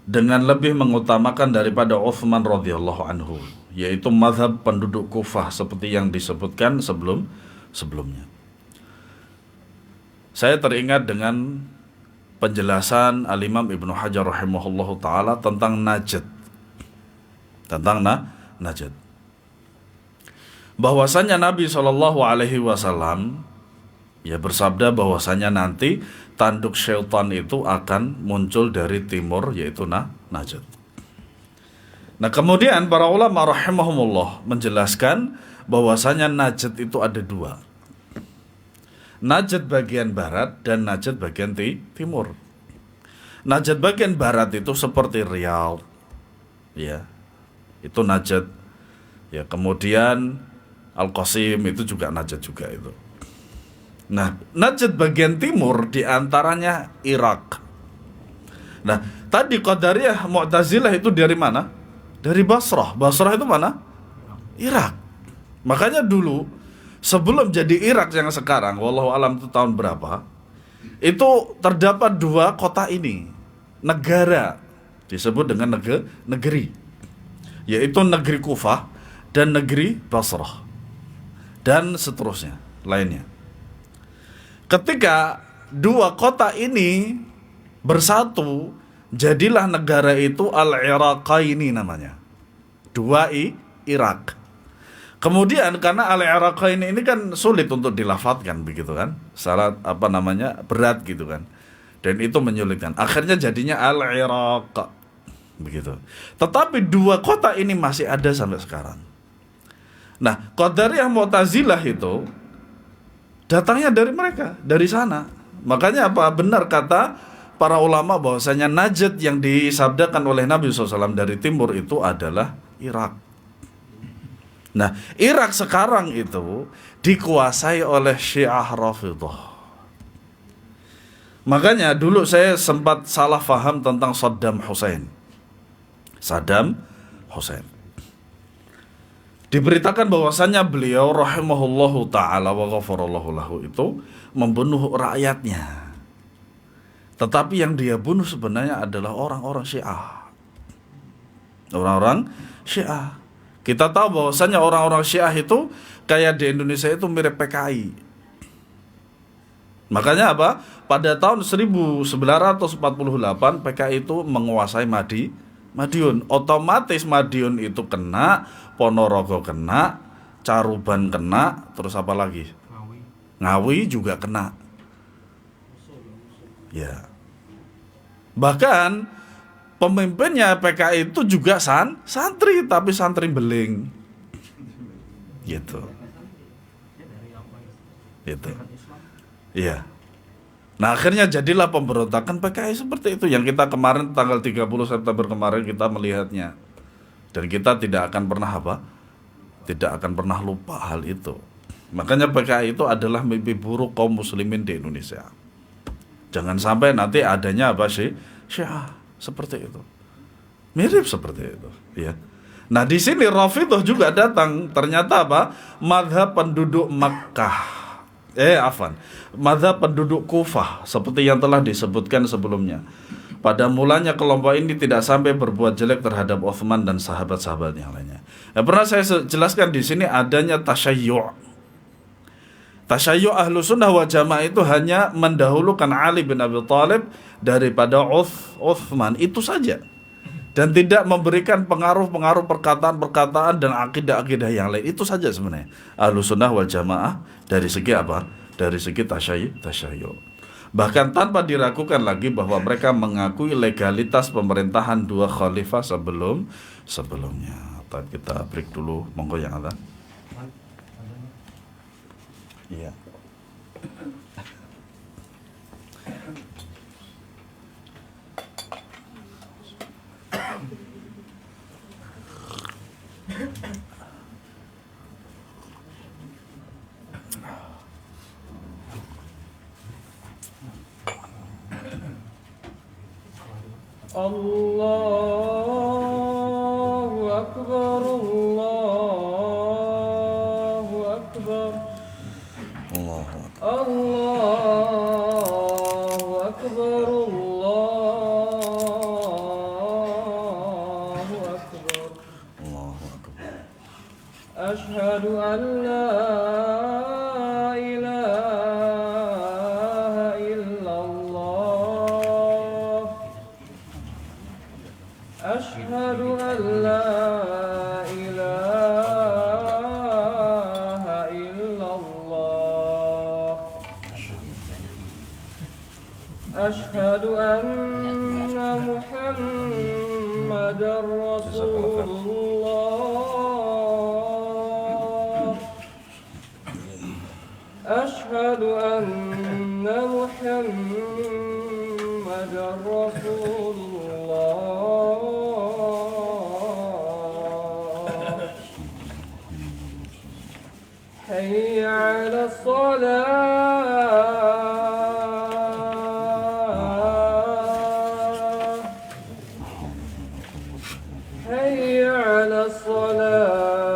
dengan lebih mengutamakan daripada Utsman radhiyallahu anhu, yaitu mazhab penduduk Kufah seperti yang disebutkan sebelumnya. saya teringat dengan penjelasan Al-Imam Ibnu Hajar rahimahullahu ta'ala tentang najat. Tentang najat. Bahwasanya Nabi SAW ya bersabda bahwasanya nanti tanduk syaitan itu akan muncul dari timur, yaitu najat. Nah kemudian para ulama rahimahumullah menjelaskan bahwasanya najat itu ada dua. Najat bagian barat dan najat bagian timur. Najat bagian barat itu seperti Riyadh, ya, itu najat. Ya, kemudian Al-Qasim itu juga najat juga itu. Nah, najat bagian timur diantaranya Irak. Nah, tadi Qadariyah Mu'tazilah itu dari mana? Dari Basrah. Basrah itu mana? Irak. Makanya dulu sebelum jadi Irak yang sekarang, wallahu alam itu tahun berapa, itu terdapat dua kota ini, negara, disebut dengan negeri, yaitu negeri Kufah dan negeri Basrah, dan seterusnya lainnya. Ketika dua kota ini bersatu, jadilah negara itu Al-Iraqaini namanya, dua Irak. Kemudian karena Al-Iraqaini ini kan sulit untuk dilafadzkan begitu kan, salah berat gitu kan, dan itu menyulitkan. Akhirnya jadinya Al-Iraq begitu. Tetapi dua kota ini masih ada sampai sekarang. Nah, Qadariyah Mu'tazilah itu datangnya dari mereka, dari sana. Makanya benar kata para ulama bahwasanya najat yang disabdakan oleh Nabi SAW dari timur itu adalah Irak. Nah, Irak sekarang itu dikuasai oleh Syiah Rafidhah. Makanya dulu saya sempat salah faham tentang Saddam Hussein. Diberitakan bahwasannya beliau rahimahullahu ta'ala wa ghafarallahu lahu itu membunuh rakyatnya. Tetapi yang dia bunuh sebenarnya adalah orang-orang Syiah. Orang-orang Syiah. Kita tahu bahwasannya orang-orang Syiah itu kayak di Indonesia itu mirip PKI. Makanya pada tahun 1948 PKI itu menguasai Madiun. Otomatis Madiun itu kena, Ponorogo kena, Caruban kena, terus apa lagi? Ngawi juga kena. Ya. Bahkan pemimpinnya PKI itu juga santri, tapi santri beling. Gitu. Iya. Nah, akhirnya jadilah pemberontakan PKI seperti itu yang kita kemarin tanggal 30 September kemarin kita melihatnya. Dan kita tidak akan pernah lupa hal itu. Makanya PKI itu adalah mimpi buruk kaum muslimin di Indonesia. Jangan sampai nanti adanya Syiah seperti itu. Mirip seperti itu, ya. Nah, di sini Rafidhah juga datang. Ternyata mazhab penduduk Makkah. Mazhab penduduk Kufah seperti yang telah disebutkan sebelumnya. Pada mulanya kelompok ini tidak sampai berbuat jelek terhadap Utsman dan sahabat-sahabat yang lainnya. Pernah saya jelaskan di sini adanya tasyayyu'. Tasyayyu' Ahlussunnah wal Jamaah itu hanya mendahulukan Ali bin Abi Thalib daripada Utsman, itu saja. Dan tidak memberikan pengaruh-pengaruh perkataan-perkataan dan akidah-akidah yang lain. Itu saja sebenarnya Ahlussunnah wal Jamaah dari segi Dari segi tasyayyu'. Bahkan tanpa diragukan lagi bahwa mereka mengakui legalitas pemerintahan dua khalifah sebelumnya. Kita break dulu, monggo yang ada. Iya. Allahu Akbar, Allahu Akbar, Allahu Akbar. Allahu Akbar, Allahu Akbar. Allahu Akbar. Asyhadu an la ilaha أشهد أن محمدا رسول الله أشهد أن محمدا رسول الله حي على الصلاة حي على الصلاة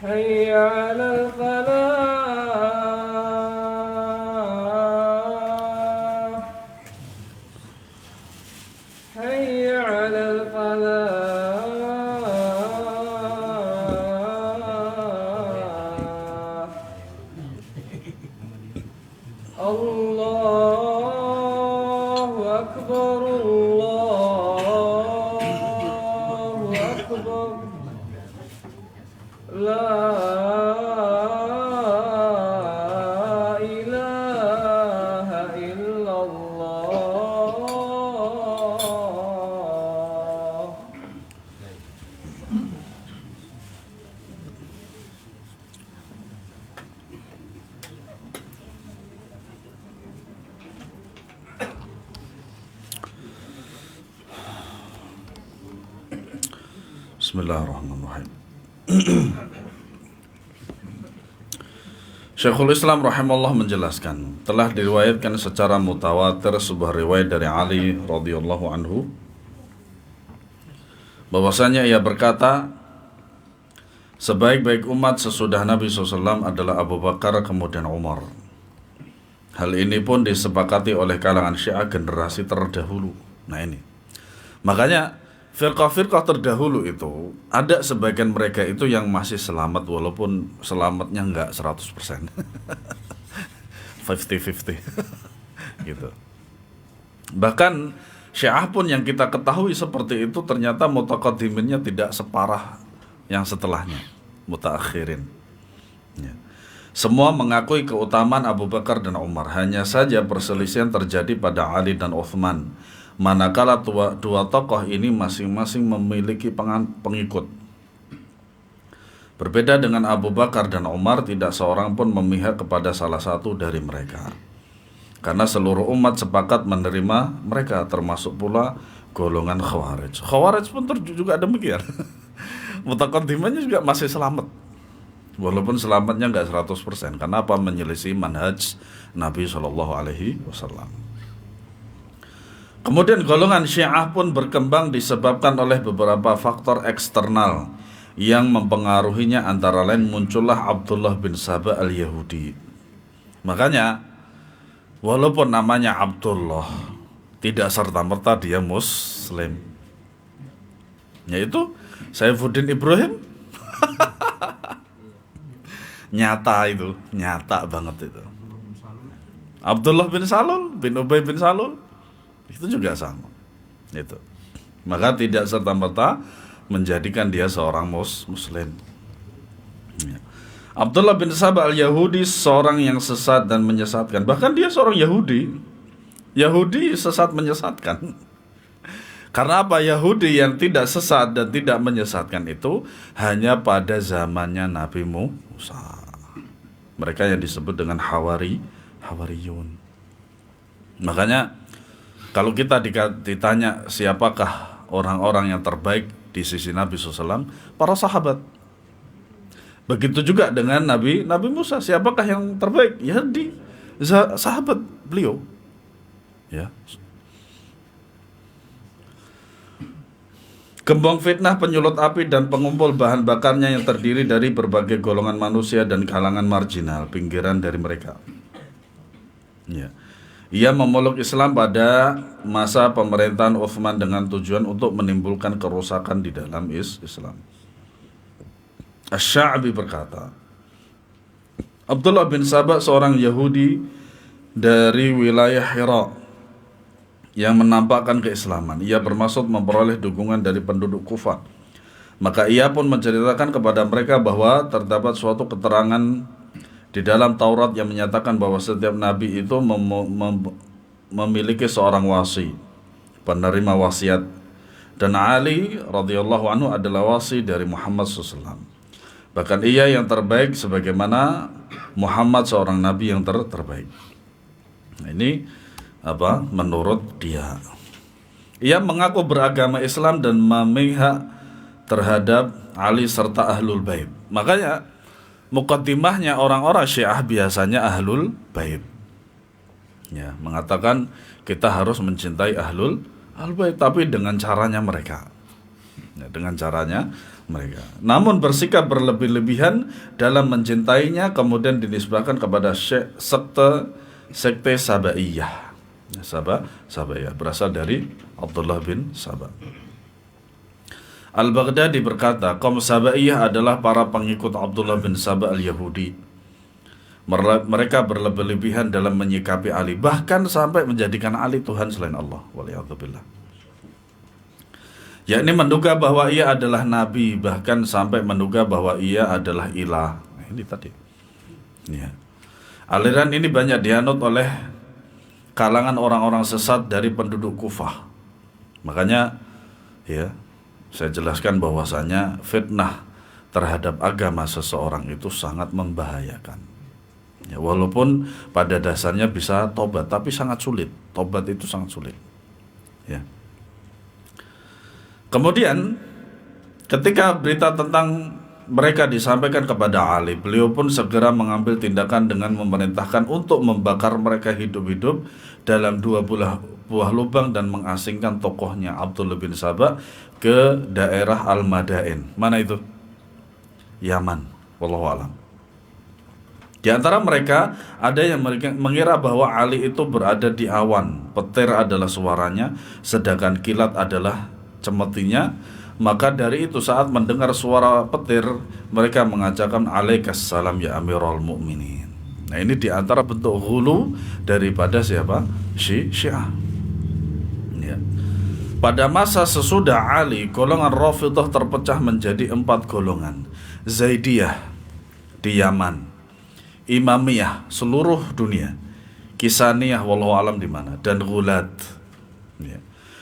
حي على الفلاح حي على الفلاح الله أكبر الله أكبر لا إله إلا الله Bismillahirrahmanirrahim. Syekhul Islam rahimahullah menjelaskan, telah diriwayatkan secara mutawatir sebuah riwayat dari Ali radhiyallahu anhu bahwasanya ia berkata, sebaik-baik umat sesudah Nabi SAW adalah Abu Bakar kemudian Umar. Hal ini pun disepakati oleh kalangan Syiah generasi terdahulu. Nah ini, makanya firqah-firqah terdahulu itu ada sebagian mereka itu yang masih selamat, walaupun selamatnya enggak 100%. 50-50 gitu. Bahkan Syiah pun yang kita ketahui seperti itu ternyata mutaqaddiminnya tidak separah yang setelahnya, mutaakhirin. Ya. Semua mengakui keutamaan Abu Bakar dan Umar, hanya saja perselisihan terjadi pada Ali dan Uthman. Manakala dua tokoh ini masing-masing memiliki pengikut. Berbeda dengan Abu Bakar dan Umar, tidak seorang pun memihak kepada salah satu dari mereka. Karena seluruh umat sepakat menerima mereka, termasuk pula golongan Khawarij. Khawarij pun juga demikian. Mutaqaddimannya juga masih selamat. Walaupun selamatnya enggak 100%. Karena apa? Menyelisih manhaj Nabi SAW. Kemudian golongan Syiah pun berkembang disebabkan oleh beberapa faktor eksternal yang mempengaruhinya, antara lain muncullah Abdullah bin Saba al-Yahudi. Makanya walaupun namanya Abdullah, tidak serta-merta dia Muslim. Yaitu Saifuddin Ibrahim. Nyata itu, nyata banget itu. Abdullah bin Salul, bin Ubay bin Salul, itu juga sama. Itu. Maka tidak serta-merta menjadikan dia seorang Muslim. Ya. Abdullah bin Saba al-Yahudi seorang yang sesat dan menyesatkan. Bahkan dia seorang Yahudi. Yahudi sesat menyesatkan. Karena apa? Yahudi yang tidak sesat dan tidak menyesatkan itu hanya pada zamannya Nabi Musa. Mereka yang disebut dengan Hawariyun. Makanya kalau kita ditanya siapakah orang-orang yang terbaik di sisi Nabi SAW, para sahabat. Begitu juga dengan Nabi Musa, siapakah yang terbaik? Ya di sahabat beliau. Ya. Gembong fitnah, penyulut api, dan pengumpul bahan bakarnya yang terdiri dari berbagai golongan manusia dan kalangan marginal, pinggiran dari mereka. Ya. Ia memeluk Islam pada masa pemerintahan Uthman dengan tujuan untuk menimbulkan kerusakan di dalam Islam. Asy-Sya'bi berkata, Abdullah bin Saba seorang Yahudi dari wilayah Hira yang menampakkan keislaman. Ia bermaksud memperoleh dukungan dari penduduk Kufah. Maka ia pun menceritakan kepada mereka bahwa terdapat suatu keterangan di dalam Taurat yang menyatakan bahwa setiap nabi itu memiliki seorang wasi, penerima wasiat, dan Ali radhiyallahu anhu adalah wasi dari Muhammad SAW. Bahkan ia yang terbaik sebagaimana Muhammad seorang nabi yang terbaik. Nah, ini menurut dia. Ia mengaku beragama Islam dan memihak terhadap Ali serta Ahlul Bait. Makanya muqaddimahnya orang-orang Syiah biasanya Ahlul Bait. Ya, mengatakan kita harus mencintai Ahlul Bait, tapi dengan caranya mereka. Ya, dengan caranya mereka. Namun bersikap berlebih-lebihan dalam mencintainya kemudian dinisbahkan kepada sekte Sabaiyah. Sabaiyah berasal dari Abdullah bin Saba. Al-Baghdadi berkata, kaum Sabaiyah adalah para pengikut Abdullah bin Saba al-Yahudi. Mereka berlebih-lebihan dalam menyikapi Ali, bahkan sampai menjadikan Ali Tuhan selain Allah. Waliyadzubillah. Yakni menduga bahwa ia adalah nabi, bahkan sampai menduga bahwa ia adalah ilah. Nah, ini tadi. Ya. Aliran ini banyak dianut oleh kalangan orang-orang sesat dari penduduk Kufah. Makanya ya, saya jelaskan bahwasanya fitnah terhadap agama seseorang itu sangat membahayakan. Ya, walaupun pada dasarnya bisa tobat, tapi sangat sulit. Tobat itu sangat sulit. Ya. Kemudian ketika berita tentang mereka disampaikan kepada Ali, beliau pun segera mengambil tindakan dengan memerintahkan untuk membakar mereka hidup-hidup dalam 2 buah lubang dan mengasingkan tokohnya Abdullah bin Saba ke daerah Al-Madain. Mana itu? Yaman. Wallahu a'lam. Di antara mereka ada yang mengira bahwa Ali itu berada di awan, petir adalah suaranya, sedangkan kilat adalah cemetinya. Maka dari itu saat mendengar suara petir, mereka mengajarkan alaikassalam ya Amirul Mukminin. Nah, ini di antara bentuk hulu daripada siapa? Syiah. Ya. Pada masa sesudah Ali, golongan Rafidhah terpecah menjadi 4 golongan. Zaidiyah di Yaman, Imamiyah seluruh dunia, Kisaniyah wallahu alam di mana, dan Ghulat. Ya.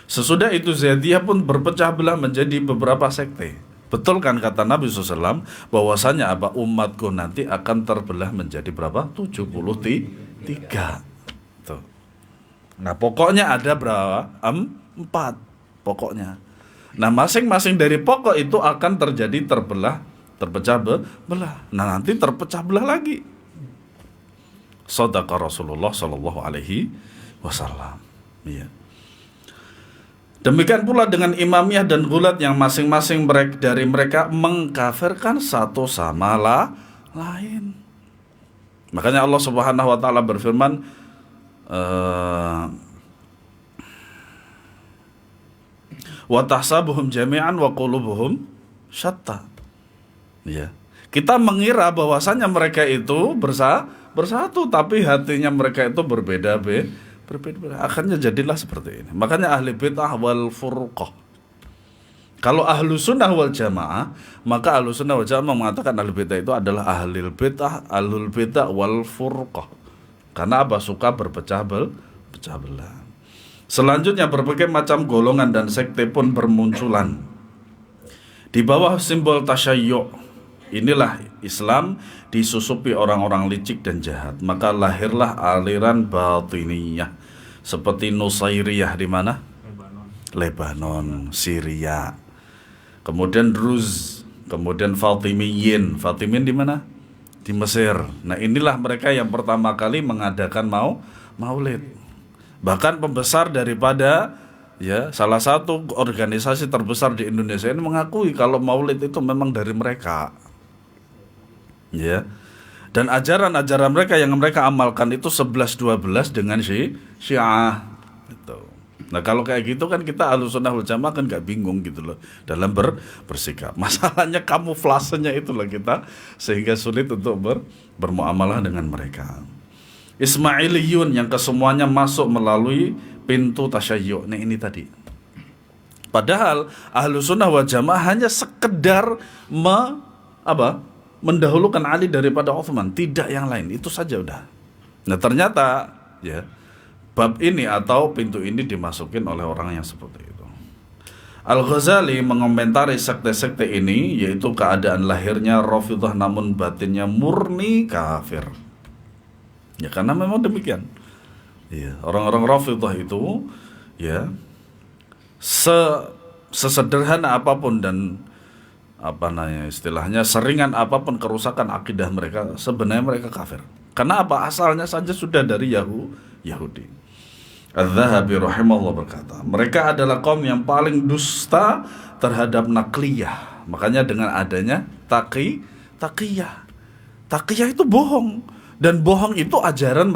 Sesudah itu Zaidiyah pun berpecah belah menjadi beberapa sekte. Betul kan kata Nabi SAW bahwasanya umatku nanti akan terbelah menjadi berapa? 73. Tuh. Nah, pokoknya ada berapa? 4 pokoknya. Nah, masing-masing dari pokok itu akan terjadi terpecah belah. Nah, nanti terpecah belah lagi. Shadaqa Rasulullah sallallahu alaihi wasallam. Iya. Demikian pula dengan Imamiyah dan Ghulat yang masing-masing dari mereka mengkafirkan satu sama lain. Makanya Allah Subhanahu wa taala berfirman, wa tahsabuhum jami'an wa qulubuhum syatta. Ya. Kita mengira bahwasanya mereka itu bersatu, tapi hatinya mereka itu berbeda. Akhirnya jadilah seperti ini. Makanya ahli bid'ah wal furqah. Kalau ahlu sunnah wal jamaah, maka ahlu sunnah wal jamaah mengatakan ahli bid'ah itu adalah ahlul bid'ah wal furqah. Karena apa? Suka berpecah belah. Selanjutnya berbagai macam golongan dan sekte pun bermunculan. Di bawah simbol tasyayyu', inilah Islam disusupi orang-orang licik dan jahat. Maka lahirlah aliran batiniyah seperti Nusairiyah di mana? Lebanon, Syria. Kemudian Druz, kemudian Fatimiyin. Fatimin di mana? Di Mesir. Nah, inilah mereka yang pertama kali mengadakan maulid. Bahkan pembesar daripada salah satu organisasi terbesar di Indonesia ini mengakui kalau maulid itu memang dari mereka. Ya. Dan ajaran-ajaran mereka yang mereka amalkan itu 11-12 dengan Syiah gitu. Nah, kalau kayak gitu kan kita Ahlussunnah wal Jamaah kan gak bingung gitu loh dalam bersikap. Masalahnya kamuflasenya itulah kita sehingga sulit untuk bermuamalah dengan mereka. Ismailiyun yang kesemuanya masuk melalui pintu tasyayyu'. Nah, ini tadi. Padahal ahlu sunnah wal jamaah hanya sekedar mendahulukan Ali daripada Utsman, tidak yang lain, itu saja udah. Nah ternyata ya bab ini atau pintu ini dimasukin oleh orang yang seperti itu. Al-Ghazali mengomentari sekte-sekte ini, yaitu keadaan lahirnya Rafidhah namun batinnya murni kafir. Ya karena memang demikian. Ya, orang-orang Rafidhah itu ya sesederhana apapun dan istilahnya seringan apapun kerusakan akidah mereka, sebenarnya mereka kafir. Karena apa? Asalnya saja sudah dari Yahudi. Az-Zahabi rahimahullah berkata, mereka adalah kaum yang paling dusta terhadap nakliyah. Makanya dengan adanya taqiyah. Taqiyah itu bohong, dan bohong itu ajaran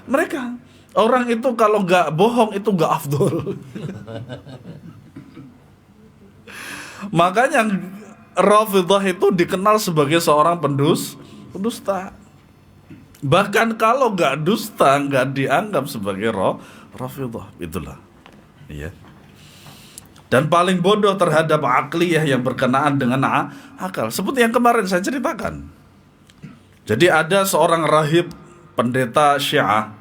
mereka. Orang itu kalau nggak bohong itu nggak afdol. Makanya Rafidhah itu dikenal sebagai seorang pendusta. Bahkan kalau nggak dusta nggak dianggap sebagai Rafidhah, itulah. Iya. Dan paling bodoh terhadap akliyah yang berkenaan dengan akal. Seperti yang kemarin saya ceritakan. Jadi ada seorang rahib pendeta Syiah.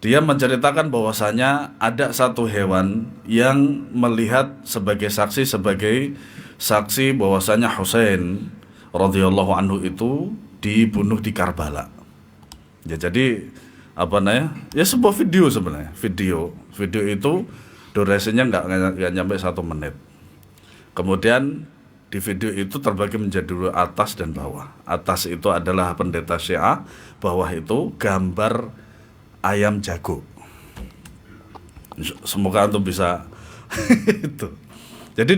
Dia menceritakan bahwasanya ada satu hewan yang melihat sebagai saksi bahwasanya Husain radhiyallahu anhu itu dibunuh di Karbala. Ya jadi ya sebuah video sebenarnya. Video itu durasinya nggak nyampe 1 menit. Kemudian di video itu terbagi menjadi 2, atas dan bawah. Atas itu adalah pendeta Syiah, bawah itu gambar ayam jago. Semoga antum bisa itu. Jadi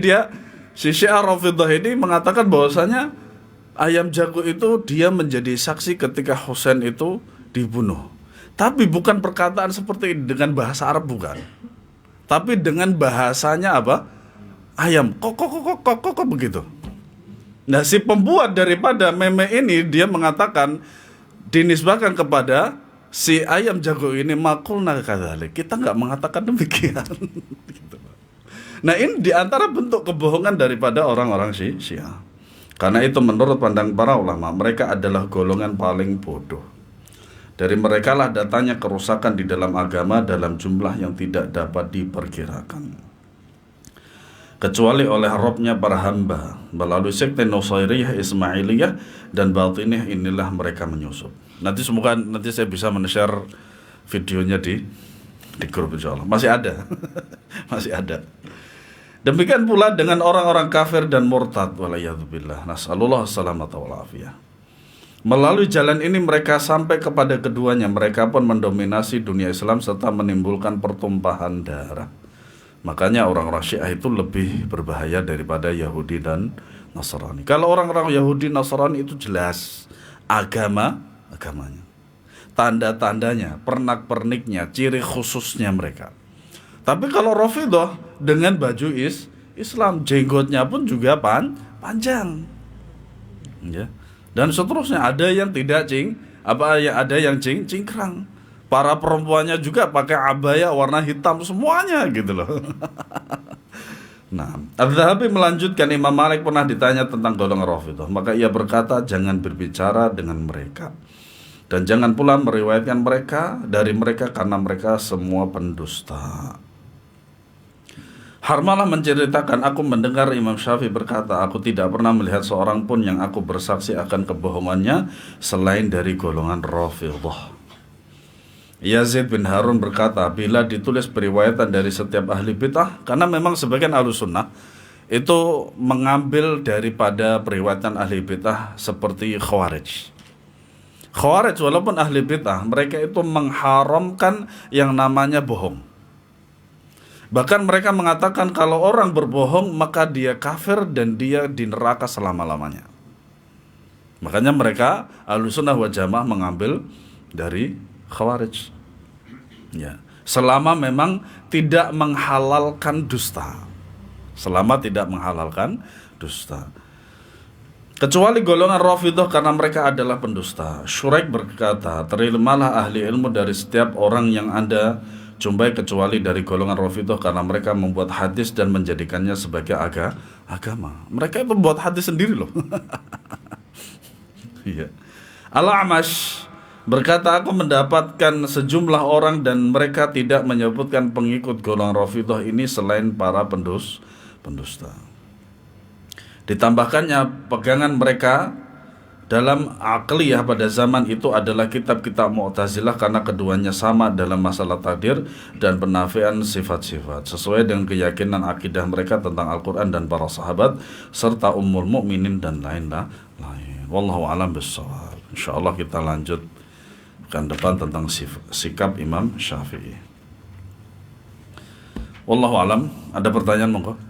si Syiah Rafidhah ini mengatakan bahwasanya ayam jago itu dia menjadi saksi ketika Husain itu dibunuh. Tapi bukan perkataan seperti ini dengan bahasa Arab, bukan. Tapi dengan bahasanya ayam kok begitu. Nah si pembuat daripada meme ini dia mengatakan dinisbahkan kepada si ayam jago ini, makulna kadzalik, kita nggak mengatakan demikian. Nah ini diantara bentuk kebohongan daripada orang-orang Syiah. Karena itu menurut pandang para ulama, mereka adalah golongan paling bodoh. Dari mereka lah datanya kerusakan di dalam agama dalam jumlah yang tidak dapat diperkirakan. Kecuali oleh robnya para hamba melalui sekte Nusairiyah, Ismailiyah dan Batiniyah, inilah mereka menyusup. Nanti saya bisa men-share videonya di grup insyaallah. Masih ada. Masih ada. Demikian pula dengan orang-orang kafir dan murtad, walayadzubillah. Nas'alullah salamata wal afiyah. Melalui jalan ini mereka sampai kepada keduanya. Mereka pun mendominasi dunia Islam serta menimbulkan pertumpahan darah. Makanya orang-orang Syiah itu lebih berbahaya daripada Yahudi dan Nasrani. Kalau orang-orang Yahudi Nasrani itu jelas agamanya, tanda-tandanya, pernak-perniknya, ciri khususnya mereka. Tapi kalau Rafidhah dengan baju Islam, jenggotnya pun juga panjang. Ya. Dan seterusnya, ada yang tidak ada yang cingkrang. Para perempuannya juga pakai abaya warna hitam semuanya gitu loh. Nah, Az-Zahabi melanjutkan, Imam Malik pernah ditanya tentang golongan Rafidhah, maka ia berkata, jangan berbicara dengan mereka dan jangan pula meriwayatkan dari mereka karena mereka semua pendusta. Harmalah menceritakan, aku mendengar Imam Syafi'i berkata, aku tidak pernah melihat seorang pun yang aku bersaksi akan kebohongannya selain dari golongan Rafidhah. Yazid bin Harun berkata, bila ditulis periwayatan dari setiap ahli bid'ah, karena memang sebagian ahlus sunnah itu mengambil daripada periwayatan ahli bid'ah seperti Khawarij. Khawarij walaupun ahli bid'ah, mereka itu mengharamkan yang namanya bohong. Bahkan mereka mengatakan kalau orang berbohong maka dia kafir dan dia di neraka selama-lamanya. Makanya mereka Ahlussunnah wal Jamaah mengambil dari Khawarij. Ya, selama memang tidak menghalalkan dusta. Selama tidak menghalalkan dusta. Kecuali golongan Rafidhah karena mereka adalah pendusta. Syuraik berkata, terimalah ahli ilmu dari setiap orang yang ada jumpai kecuali dari golongan Rafidhah karena mereka membuat hadis dan menjadikannya sebagai agama. Mereka itu membuat hadis sendiri loh. Iya. Al-A'mash berkata, aku mendapatkan sejumlah orang dan mereka tidak menyebutkan pengikut golongan Rafidhah ini selain para pendusta. Ditambahkannya pegangan mereka dalam aqliyah pada zaman itu adalah kitab-kitab Mu'tazilah karena keduanya sama dalam masalah takdir dan penafian sifat-sifat sesuai dengan keyakinan akidah mereka tentang Al-Quran dan para sahabat serta ummul mukminin dan lain-lain. Wallahu a'lam bissawab. Insyaallah kita lanjut pekan depan tentang sikap Imam Syafi'i. Wallahu a'lam. Ada pertanyaan monggo?